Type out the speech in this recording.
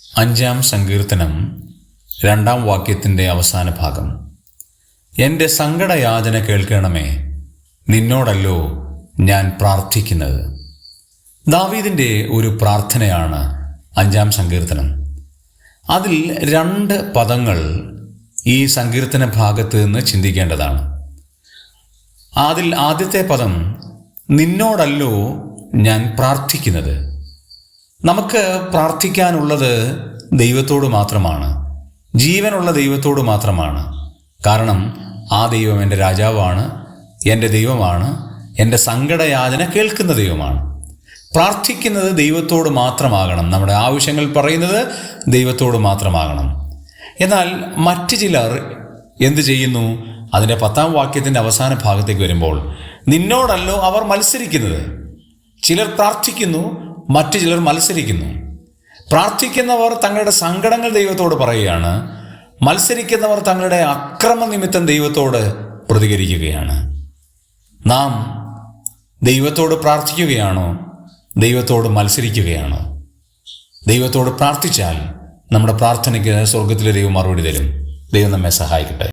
5-ാം സങ്കീർത്തനം 2-ാം വാക്യത്തിൻ്റെ അവസാന ഭാഗം. എൻ്റെ സങ്കടയാചന കേൾക്കണമേ, നിന്നോടല്ലോ ഞാൻ പ്രാർത്ഥിക്കുന്നത്. ദാവീദിൻ്റെ ഒരു പ്രാർത്ഥനയാണ് 5-ാം സങ്കീർത്തനം. അതിൽ 2 പദങ്ങൾ ഈ സങ്കീർത്തന ഭാഗത്ത് നിന്ന് ചിന്തിക്കേണ്ടതാണ്. അതിൽ ആദ്യത്തെ പദം നിന്നോടല്ലോ ഞാൻ പ്രാർത്ഥിക്കുന്നത്. നമുക്ക് പ്രാർത്ഥിക്കാനുള്ളത് ദൈവത്തോട് മാത്രമാണ്, ജീവനുള്ള ദൈവത്തോട് മാത്രമാണ്. കാരണം ആ ദൈവം എൻ്റെ രാജാവാണ്, എൻ്റെ ദൈവമാണ്, എൻ്റെ സങ്കടയാചന കേൾക്കുന്ന ദൈവമാണ്. പ്രാർത്ഥിക്കുന്നത് ദൈവത്തോട് മാത്രമാകണം, നമ്മുടെ ആവശ്യങ്ങൾ പറയുന്നത് ദൈവത്തോട് മാത്രമാകണം. എന്നാൽ മറ്റു ചിലർ എന്ത് ചെയ്യുന്നു? അതിൻ്റെ 10-ാം വാക്യത്തിൻ്റെ അവസാന ഭാഗത്തേക്ക് വരുമ്പോൾ നിന്നോടല്ലോ അവർ മത്സരിക്കുന്നത്. ചിലർ പ്രാർത്ഥിക്കുന്നു, മറ്റു ചിലർ മത്സരിക്കുന്നു. പ്രാർത്ഥിക്കുന്നവർ തങ്ങളുടെ സങ്കടങ്ങൾ ദൈവത്തോട് പറയുകയാണ്, മത്സരിക്കുന്നവർ തങ്ങളുടെ അക്രമ നിമിത്തം ദൈവത്തോട് പ്രതികരിക്കുകയാണ്. നാം ദൈവത്തോട് പ്രാർത്ഥിക്കുകയാണോ, ദൈവത്തോട് മത്സരിക്കുകയാണോ? ദൈവത്തോട് പ്രാർത്ഥിച്ചാൽ നമ്മുടെ പ്രാർത്ഥനയ്ക്ക് സ്വർഗത്തിലെ ദൈവം മറുപടി തരും. ദൈവം നമ്മെ സഹായിക്കട്ടെ.